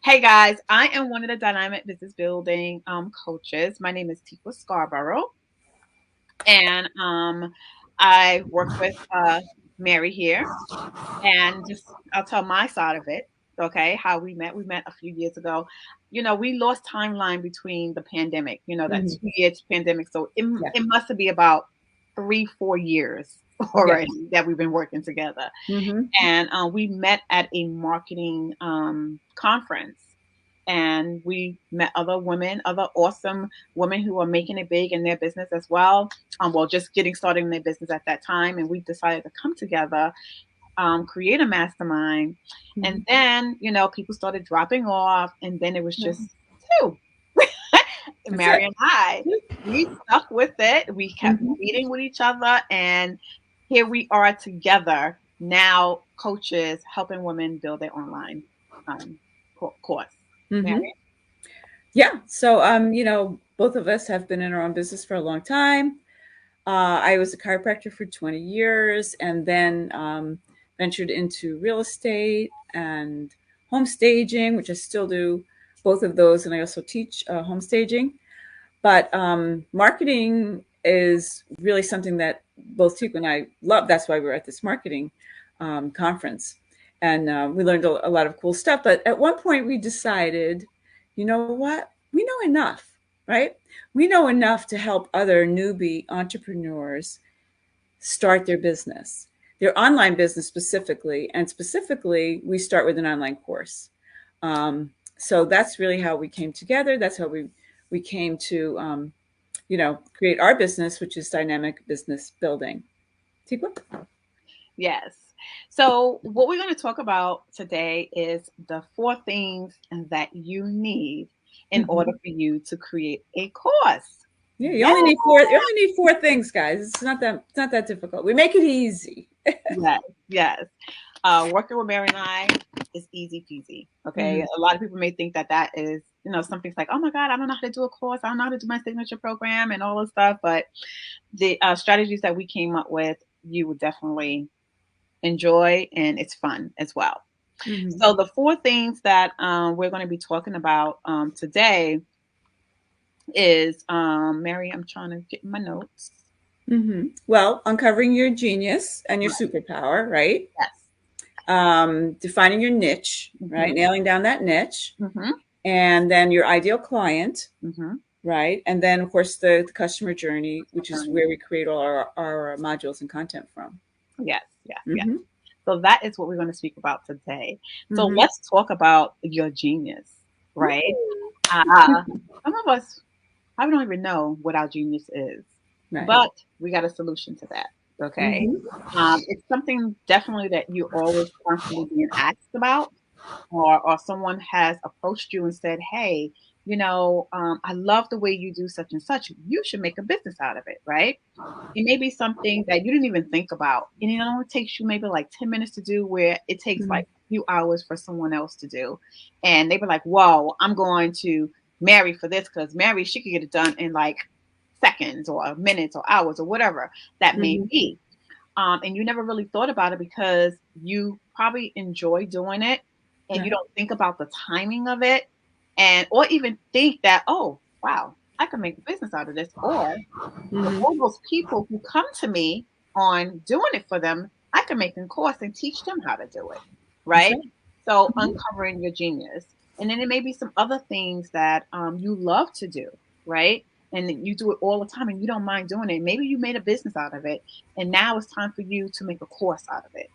Hey guys, I am one of the dynamic business building coaches. My name is Tifa Scarborough, and I work with Mary here. And just I'll tell my side of it, okay? How we met. We met a few years ago. We lost timeline between the pandemic. That Mhm. 2 years pandemic. So it Yeah. it must be about 3-4 years Yeah. already that we've been working together. Mhm. And we met at a marketing conference, and we met other women, other awesome women who are making it big in their business as well. Well, just getting started in their business at that time, and we decided to come together, create a mastermind, and Mhm. then people started dropping off, and then it was Yeah. just two. That's Mary it. and I, we stuck with it. We kept Mhm. meeting with each other, and here we are together now, coaches helping women build their online course. Mhm. Mary? Yeah. So, both of us have been in our own business for a long time. I was a chiropractor for 20 years and then ventured into real estate and home staging, which I still do both of those. And I also teach home staging. But marketing is really something that both Teak and I love. That's why we're at this marketing conference. And we learned a lot of cool stuff. But at one point, we decided, you know what? We know enough, right? We know enough to help other newbie entrepreneurs start their business, their online business specifically. And specifically, we start with an online course. So that's really how we came together. That's how we came to create our business, which is dynamic business building. Tikwa? Yes. So, what we're going to talk about today is the four things that you need in order Mm-hmm. for you to create a course. Yeah, you Yeah. only need four. You only need four things, guys. It's not that difficult. We make it easy. Yes. Yes. Working with Mary and I is easy peasy. Okay. Mm-hmm. A lot of people may think that that is, something's like, oh my God, I don't know how to do a course. I don't know how to do my signature program and all this stuff. But the strategies that we came up with, you would definitely enjoy, and it's fun as well. Mm-hmm. So the four things that we're going to be talking about today is Mary. I'm trying to get my notes. Mm-hmm. Well, uncovering your genius and your Right. superpower, right? Yes. Defining your niche, right? Hmm. Nailing down that niche, Hmm. and then your ideal client, Hmm. right? And then, of course, the customer journey, which is where we create all our modules and content from. Yes. Yes. Yes. Mm-hmm. So that is what we're going to speak about today. So Mm-hmm. let's talk about your genius, right? Some of us, I don't even know what our genius is, Right. but we got a solution to that. Okay. Mm-hmm. It's something definitely that you're always constantly being asked about, or someone has approached you and said, "Hey, I love the way you do such and such. You should make a business out of it, right?" It may be something that you didn't even think about, and it only takes you maybe like 10 minutes to do, where it takes like a few hours for someone else to do, and they were like, "Whoa, I'm going to Mary for this because Mary, she could get it done in like seconds or minutes or hours or whatever that may Mm-hmm. be." And you never really thought about it because you probably enjoy doing it, and you Right. don't think about the timing of it, and or even think that, oh wow, I can make a business out of this, or for all Mm-hmm. those people who come to me on doing it for them, I can make a course and teach them how to do it, That's right? right. So Mm-hmm. uncovering your genius, and then there may be some other things that you love to do, right? And then you do it all the time, and you don't mind doing it. Maybe you made a business out of it, and now it's time for you to make a course out of it,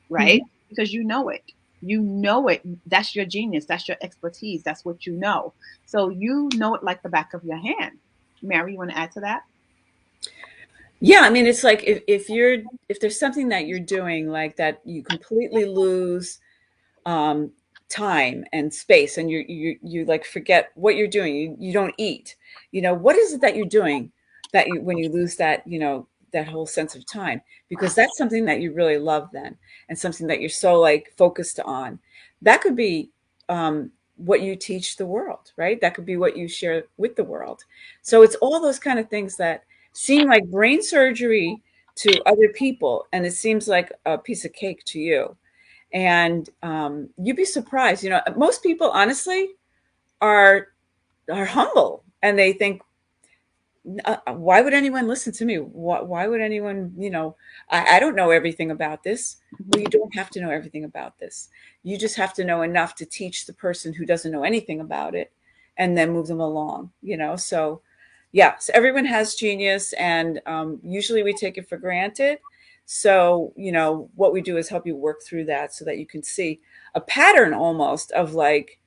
right? Mm-hmm. Because you know it. You know it. That's your genius. That's your expertise. That's what you know. So you know it like the back of your hand. Mary, you want to add to that? Yeah, I mean, it's like if there's something that you're doing like that, you completely lose um, time and space, and you like forget what you're doing. You don't eat. What is it that you're doing that you when you lose that whole sense of time, because that's something that you really love then, and something that you're so like focused on. That could be what you teach the world, right? That could be what you share with the world. So it's all those kind of things that seem like brain surgery to other people, and it seems like a piece of cake to you. And you'd be surprised. You know, most people honestly are humble, and they think, why would anyone listen to me? Why would anyone, I don't know everything about this. Well, Mhm. you don't have to know everything about this. You just have to know enough to teach the person who doesn't know anything about it, and then move them along, So, yeah, so everyone has genius, and usually we take it for granted. So, what we do is help you work through that so that you can see a pattern almost of like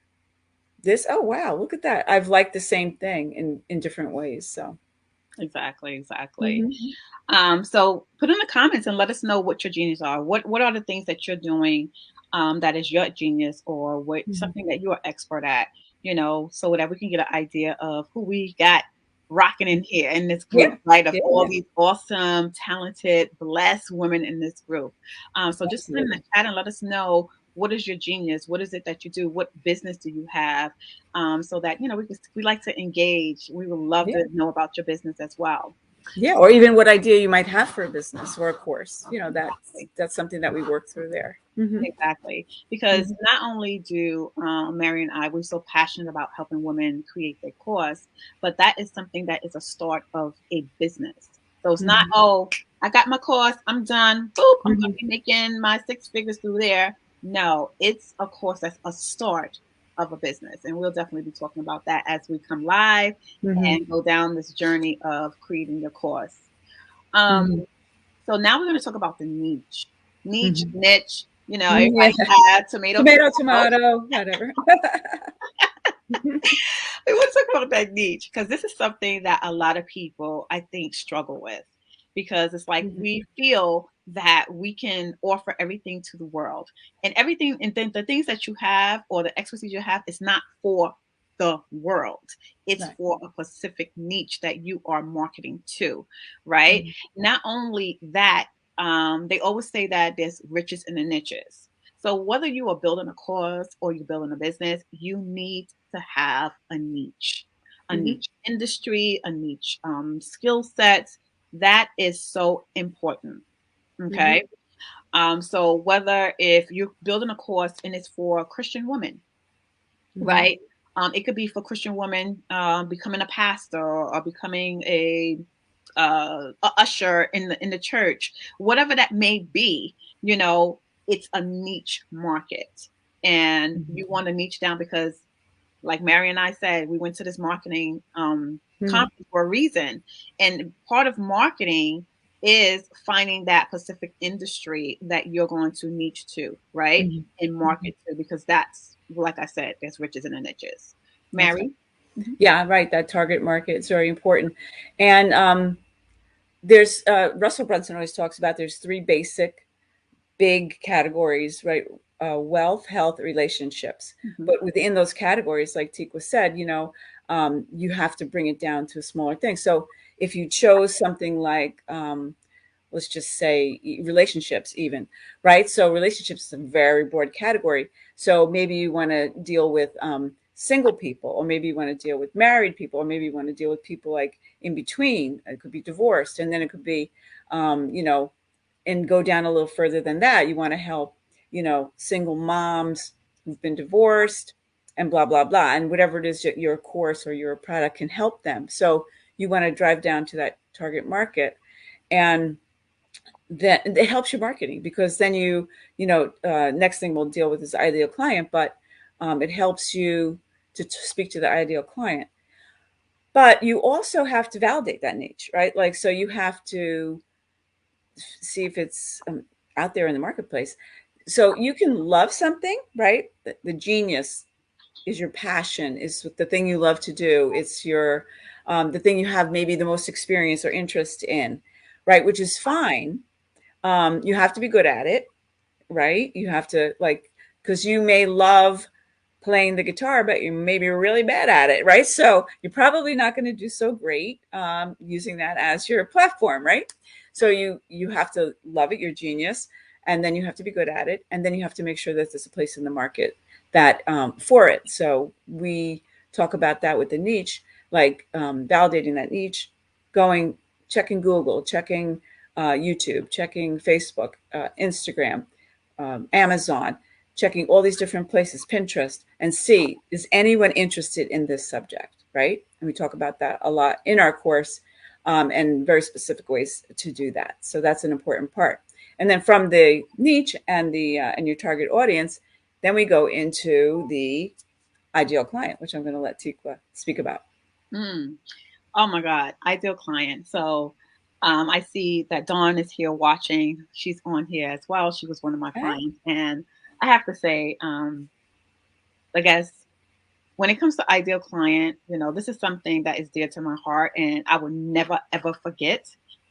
this. Oh, wow, look at that. I've liked the same thing in different ways. So, Exactly, exactly. mhm. So put in the comments and let us know what your genius are. What are the things that you're doing that is your genius, or what Mhm. something that you're expert at, so that we can get an idea of who we got rocking in here in this Yeah. group, right? Of Yeah, all yeah. these awesome, talented, blessed women in this group. So just put in the Absolutely. chat and let us know, what is your genius? What is it that you do? What business do you have? So that we like to engage. We would love Yeah. to know about your business as well. Yeah, or even what idea you might have for a business or a course. That's Exactly. that's something that we work through there. Mhm. Exactly. Because Mhm. not only do Mary and I, we're so passionate about helping women create their course, but that is something that is a start of a business. So it's not, Mhm. oh, I got my course, I'm done, boop, I'm going to Mhm. be making my six figures through there. No, it's a course that's a start of a business. And we'll definitely be talking about that as we come live Mhm. and go down this journey of creating your course. Um, Mhm. so now we're going to talk about the niche, Mhm. niche. Yeah. Everybody had tomato, Tomato, tomato. tomato, whatever. We want to talk about that niche because this is something that a lot of people, I think, struggle with, because it's like Mhm. we feel that we can offer everything to the world, and everything, and then the things that you have or the expertise you have is not for the world. It's Right. for a specific niche that you are marketing to, right? Mhm. Not only that, they always say that there's riches in the niches. So whether you are building a course or you're building a business, you need to have a Mhm. niche industry, a niche skill set. That is so important. Mhm. Okay. So whether if you're building a course and it's for Christian women, Mhm. right? It could be for Christian women becoming a pastor or becoming a usher in the church, whatever that may be. It's a niche market, and Mhm. you want to niche down because, like Mary and I said, we went to this marketing Mhm. conference for a reason. And part of marketing is finding that specific industry that you're going to niche to, right? Mhm. And Mhm. market to, because that's, like I said, there's riches in the niches. That's right. Mary? Mhm. Yeah, right. That target market is very important. And there's Russell Brunson always talks about there's three basic big categories, right? Wealth, health, relationships. Mhm. But within those categories, like Tikwa said, you have to bring it down to a smaller thing. So if you chose something like, let's just say relationships, even, right? So relationships is a very broad category. So maybe you want to deal with single people, or maybe you want to deal with married people, or maybe you want to deal with people like in between. It could be divorced, and then it could be, you know, and go down a little further than that. You want to help, single moms who've been divorced and blah, blah, blah. And whatever it is that your course or your product can help them. So you want to drive down to that target market. And that it helps your marketing, because then next thing we'll deal with is the ideal client, but it helps you to speak to the ideal client. But you also have to validate that niche, right? Like, so you have to see if it's out there in the marketplace. So you can love something, right? The genius is your passion, is the thing you love to do. It's your the thing you have maybe the most experience or interest in, right? Which is fine. You have to be good at it, right? You have to, like, because you may love playing the guitar, but you may be really bad at it, right? So you're probably not going to do so great using that as your platform, right? So you have to love it, your genius, and then you have to be good at it, and then you have to make sure that there's a place in the market that for it. So we talk about that with the niche, like validating that niche, going checking Google, checking YouTube, checking Facebook, Instagram, Amazon, checking all these different places, Pinterest, and see, is anyone interested in this subject, right? And we talk about that a lot in our course, and very specific ways to do that. So that's an important part. And then from the niche and the and your target audience, then we go into the ideal client, which I'm going to let Tikwa speak about. Mm. Oh my God, ideal client. So I see that Dawn is here watching. She's on here as well. She was one of my Okay. clients. And I have to say, I guess when it comes to ideal client, this is something that is dear to my heart and I will never ever forget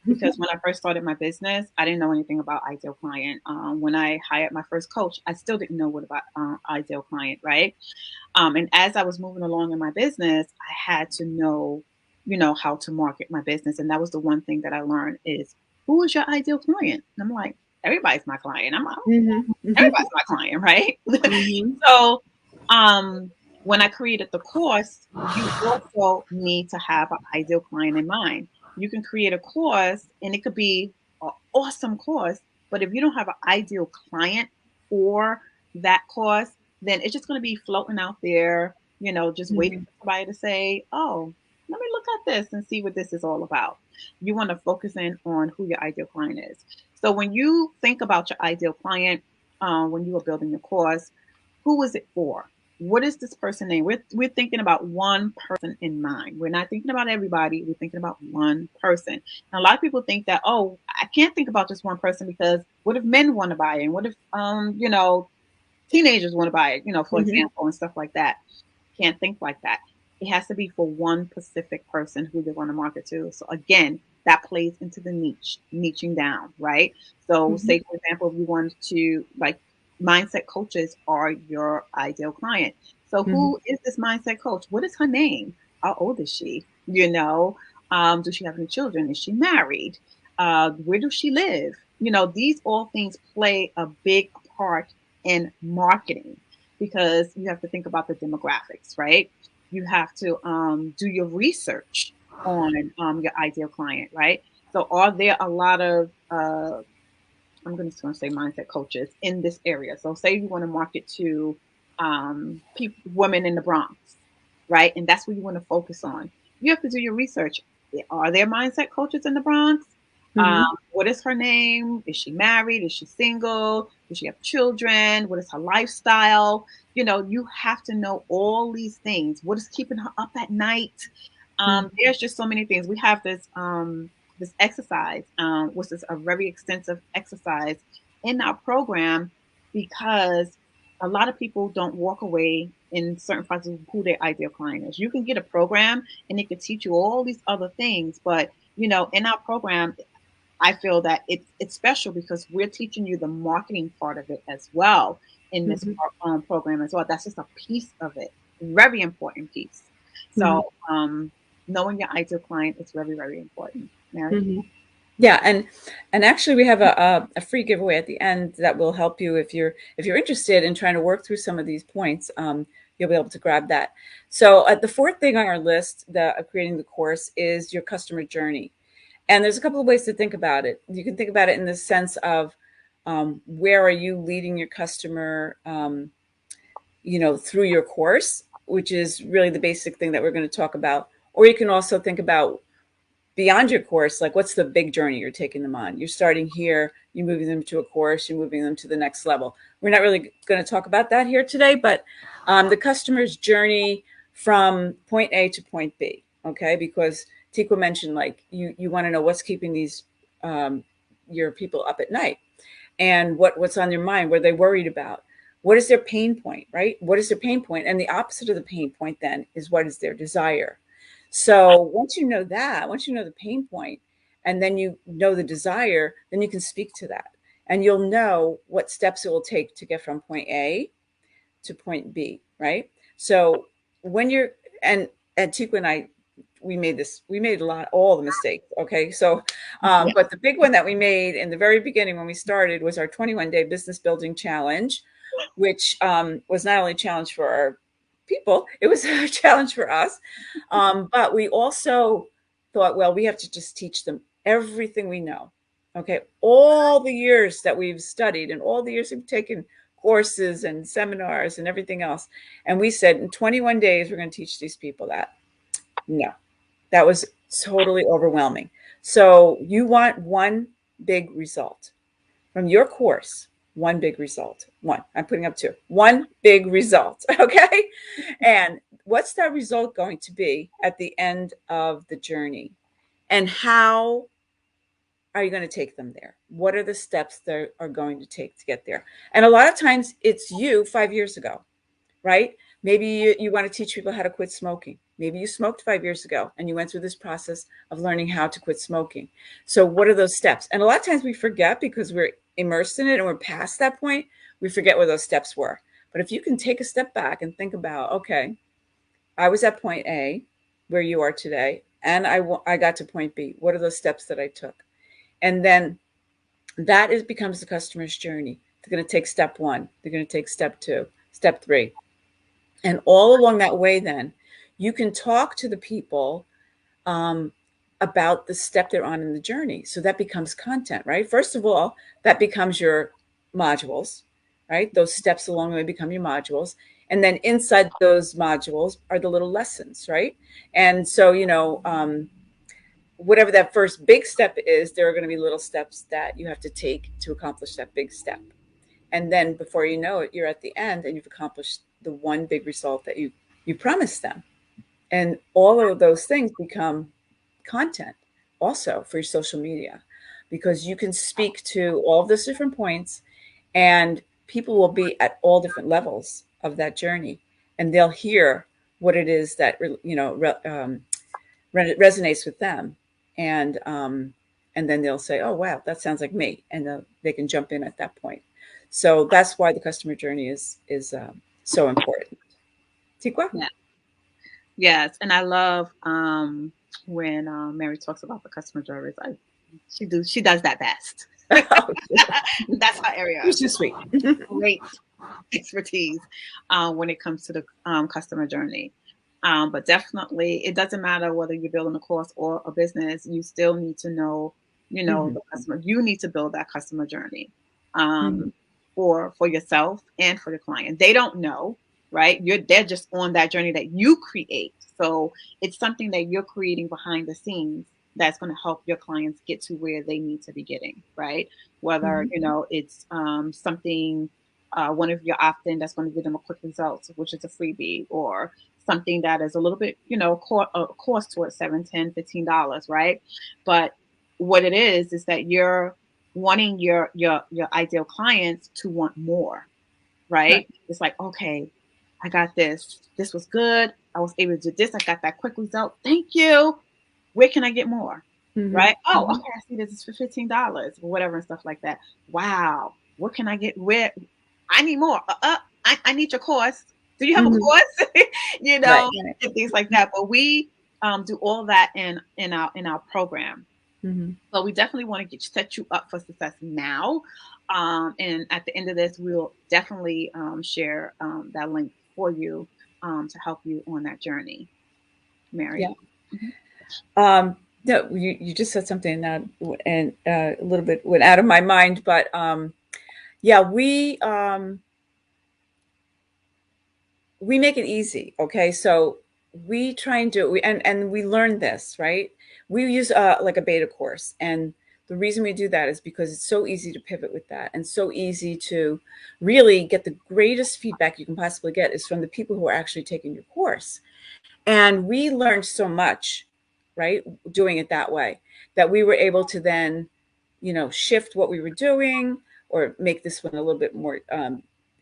because when I first started my business, I didn't know anything about ideal client. When I hired my first coach, I still didn't know what about ideal client, right? And as I was moving along in my business, I had to know, how to market my business. And that was the one thing that I learned is who is your ideal client? And I'm like, everybody's my client. Mm-hmm. Everybody's my client, right? Mm-hmm. So, when I created the course, you also need to have an ideal client in mind. You can create a course and it could be an awesome course, but if you don't have an ideal client for that course, then it's just going to be floating out there, just waiting Mm-hmm. for somebody to say, oh, let me look at this and see what this is all about. You want to focus in on who your ideal client is. So when you think about your ideal client, when you are building your course, who is it for? What is this person name? We're thinking about one person in mind. We're not thinking about everybody. We're thinking about one person. And a lot of people think that, oh, I can't think about just one person because what if men want to buy it? And what if teenagers want to buy it, for Mm-hmm. example, and stuff like that. Can't think like that. It has to be for one specific person who they want to market to. So again, that plays into the niching down, right? So Mm-hmm. say for example, if you want to like mindset coaches are your ideal client. So Mm-hmm. who is this mindset coach? What is her name? How old is she? Does she have any children? Is she married? Where does she live? These all things play a big part in marketing because you have to think about the demographics, right? You have to do your research on your ideal client, right? So, are there a lot of I'm just going to say mindset coaches in this area? So, say you want to market to women in the Bronx, right? And that's what you want to focus on. You have to do your research. Are there mindset coaches in the Bronx? Um, Mm-hmm. what is her name? Is she married? Is she single? Does she have children? What is her lifestyle? You have to know all these things. What is keeping her up at night? There's just so many things. We have this exercise, which is a very extensive exercise in our program because a lot of people don't walk away in certain parts of who their ideal client is. You can get a program and it could teach you all these other things, but in our program, I feel that it's special because we're teaching you the marketing part of it as well in this Mm-hmm. program as well. That's just a piece of it, very important piece. Mm-hmm. So knowing your ideal client is very, very important. Mary? Mm-hmm. Yeah, and actually we have a free giveaway at the end that will help you if you're interested in trying to work through some of these points. You'll be able to grab that. So the fourth thing on our list of creating the course is your customer journey. And there's a couple of ways to think about it. You can think about it in the sense of where are you leading your customer, through your course, which is really the basic thing that we're going to talk about. Or you can also think about beyond your course, like what's the big journey you're taking them on? You're starting here, you're moving them to a course, you're moving them to the next level. We're not really going to talk about that here today, but the customer's journey from point A to point B, okay? Because Tikwa mentioned like you want to know what's keeping these your people up at night and what's on their mind, what are they worried about? What is their pain point, right? What is their pain point? And the opposite of the pain point then is what is their desire. So once you know that, once you know the pain point, and then you know the desire, then you can speak to that. And you'll know what steps it will take to get from point A to point B, right? So when you're and Tikwa and I we made a lot all the mistakes. Okay. So Yeah. but the big one that we made in the very beginning when we started was our 21-day business building challenge, which was not only a challenge for our people, it was a challenge for us. But we also thought, well, we have to just teach them everything we know. Okay, all the years that we've studied and all the years we've taken courses and seminars and everything else, and we said in 21 days we're going to teach these people that. No, that was totally overwhelming. So you want one big result from your course. One big result. One. I'm putting up two. One big result. Okay. And what's that result going to be at the end of the journey? And how are you going to take them there? What are the steps that are going to take to get there? And a lot of times it's you 5 years ago, right? Maybe you want to teach people how to quit smoking. Maybe you smoked 5 years ago and you went through this process of learning how to quit smoking. So, what are those steps? And a lot of times we forget because we're immersed in it and we're past that point. We forget where those steps were. But if you can take a step back and think about, okay, I was at point A, where you are today, and I got to point B. What are those steps that I took? And then that is becomes the customer's journey. They're going to take step one. They're going to take step two, step three. And all along that way, then you can talk to the people um, about the step they're on in the journey. So that becomes content, right? First of all, that becomes your modules, right? Those steps along the way become your modules. And then inside those modules are the little lessons, right? And so, whatever that first big step is, there are going to be little steps that you have to take to accomplish that big step. And then before you know it, you're at the end and you've accomplished the one big result that you promised them. And all of those things become content also for your social media because you can speak to all of those different points and people will be at all different levels of that journey and they'll hear what it is that resonates with them and then they'll say, oh wow, that sounds like me, and they can jump in at that point. So that's why the customer journey is so important. Tikwa. Yeah. Yes, and I love when Mary talks about the customer service. She does that best. Oh, That's her area. you're so sweet. Great expertise when it comes to the customer journey. But definitely, it doesn't matter whether you're building a course or a business. You still need to know, Hmm. the customer. You need to build that customer journey Hmm. um, for yourself and for the client. They don't know, right? They're just on that journey that you create. So it's something that you're creating behind the scenes that's going to help your clients get to where they need to be getting, right? Whether Hmm. it's something one of your opt-in that's going to give them a quick result, which is a freebie, or something that is a little bit, cost towards 7, 10, $15, right? But what it is that you're wanting your ideal clients to want more, Right. right? It's like, okay, I got this. This was good. I was able to do this. I got that quick result. Thank you. Where can I get more? Hmm. Right? Oh, Hmm. okay. I see this is for $15 or whatever and stuff like that. Wow. What can I get? Where I need more. I need your course. Do you have a Hmm. course? Right. Right. And things like that. But we do all that in our program. Hmm. But we definitely want to set you up for success now. And at the end of this, we'll definitely share that link for you to help you on that journey, Mary. Yeah. Mhm. No, you just said something that and a little bit went out of my mind, but yeah, we make it easy. Okay, so we try and do it. And we learn this, right? We use like a beta course, and the reason we do that is because it's so easy to pivot with that, and so easy to really get the greatest feedback you can possibly get is from the people who are actually taking your course. And we learned so much, right, doing it that way, that we were able to then, shift what we were doing or make this one a little bit more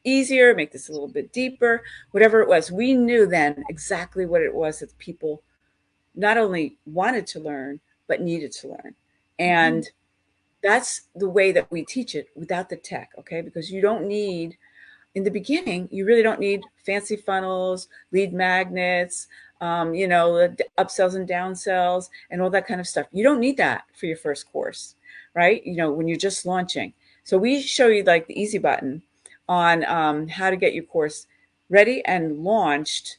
easier, make this a little bit deeper, whatever it was. We knew then exactly what it was that people not only wanted to learn, but needed to learn. Mhm. And that's the way that we teach it without the tech, okay? Because you don't need in the beginning, you really don't need fancy funnels, lead magnets, the upsells and downsells and all that kind of stuff. You don't need that for your first course, right? When you're just launching. So we show you like the easy button on how to get your course ready and launched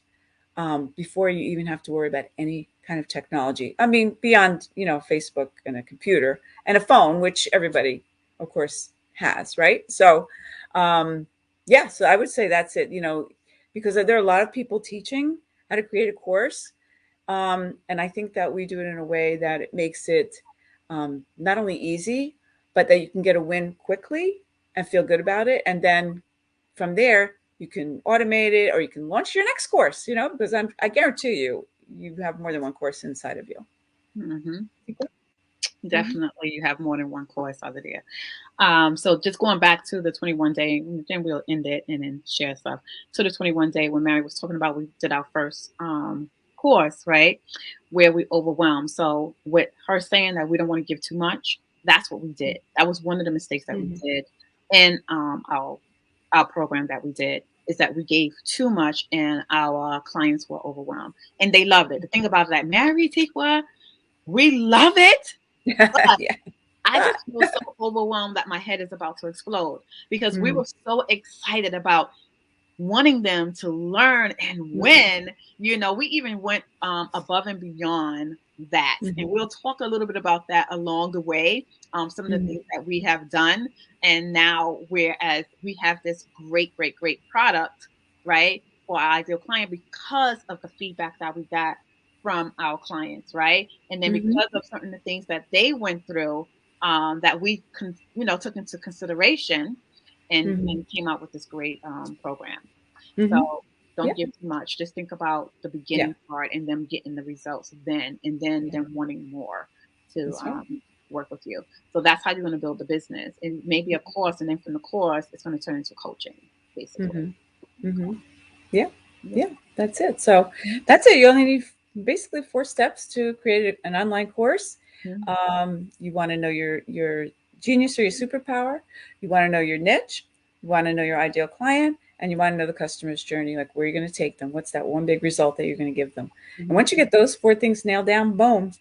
before you even have to worry about any kind of technology. I mean, beyond, Facebook and a computer and a phone, which everybody, of course, has, right? So, um, yeah, so I would say that's it, because there are a lot of people teaching how to create a course. And I think that we do it in a way that it makes it not only easy, but that you can get a win quickly and feel good about it. And then from there, you can automate it or you can launch your next course, because I guarantee you have more than one course inside of you. Hmm. Mhm. Definitely, you have more than one course over there. So just going back to the 21 day, then we'll end it and then share stuff. To the 21 day when Mary was talking about, we did our first course, right? Where we overwhelmed. So with her saying that we don't want to give too much, that's what we did. That was one of the mistakes that we Mhm. did in our program that we did, is that we gave too much and our clients were overwhelmed. And they loved it. The thing about that, Mary Tikwa, we love it. Yeah. I just feel so overwhelmed that my head is about to explode because we Mhm. were so excited about wanting them to learn and Mhm. win. We even went above and beyond that. And Mhm. we'll talk a little bit about that along the way. Some of the Mhm. things that we have done. And now, whereas we have this great, great, great product, right, for our ideal client because of the feedback that we got from our clients, right? And then Mhm. because of certain the things that they went through, that we, took into consideration Mhm. and came out with this great program. Mhm. So Yeah. don't give too much. Just think about the Yeah. beginning part and them getting the results then, and then Yeah. them wanting more to That's right. work with you. So that's how you're going to build the business. And maybe a course, and then from the course, it's going to turn into coaching, basically. Mhm. Mhm. Yeah. Yeah. Yeah. That's it. So Mhm. that's it. You only need basically 4 steps to create an online course. Mhm. You want to know your genius or your superpower. You want to know your niche. You want to know your ideal client, and you want to know the customer's journey, like where you're going to take them. What's that one big result that you're going to give them? And Mhm. once you get those 4 things nailed down, boom,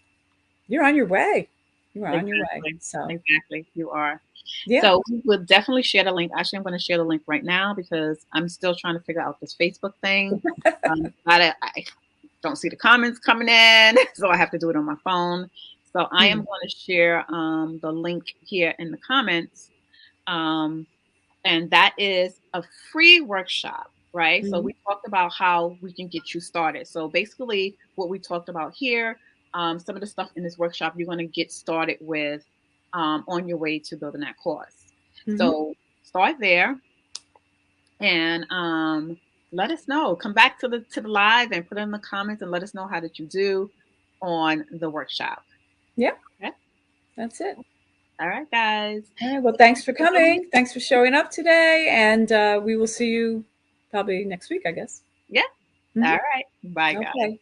you're on your way. You're on your way. Exactly. So Exactly. You are. yeah. So we will definitely share the link. Actually, I'm going to share the link right now because I'm still trying to figure out this Facebook thing. I don't see the comments coming in, so I have to do it on my phone. So I am Hmm. going to share the link here in the comments. Um, and that is a free workshop, right? So Hmm. we talked about how we can get you started. So basically, what we talked about here, some of the stuff in this workshop, you're going to get started with on your way to building that course. Hmm. So start there and let us know. Come back to the live and put in the comments and let us know how did you do on the workshop. Yeah. Okay. That's it. All right, guys. All right. Well, So thanks thank for you for joining. coming. Thanks for showing up today. And we will see you probably next week, I guess. Yeah. Hmm. All right. Bye, guys. Okay.